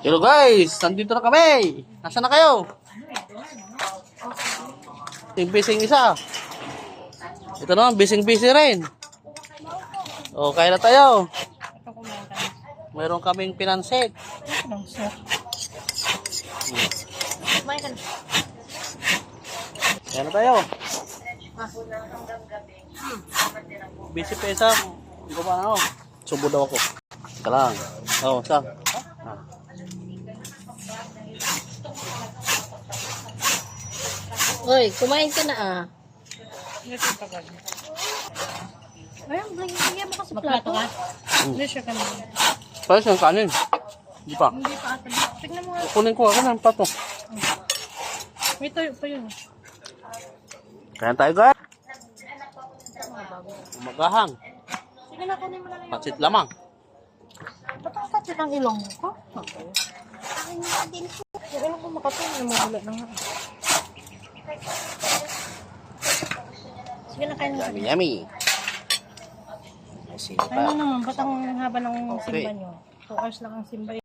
Hello guys, nandito na kami. Nasaan na kayo? Bising isa. Ito naman, busy rin. O, kaya na tayo. Meron kaming pinansit. Kaya na tayo. Busy pa isa. Hindi ba na ako? Subo daw ako. Ika lang. Oo, saan? Hoy, kumain ka na ah. Ayun, bigyan mo kasi plato. Hindi siya kanina. Parang siyang kanin. Hindi pa. Hindi pa ata. Tignan mo nga. Kunin ko ako ng pato. May toyo pa yun. Kaya tayo guys. Umagahang. Sige na, kunin mo na lang. Pansit lamang. Ba't ang kasi ng ilong ko? Okay. Ay, nga din po. Yung ilong ko makapin. Namumula na nga. Sige na, kain na. Yummy. Ano naman, ba't ang haba ng simba Okay. nyo? 2 hours lang ang simba.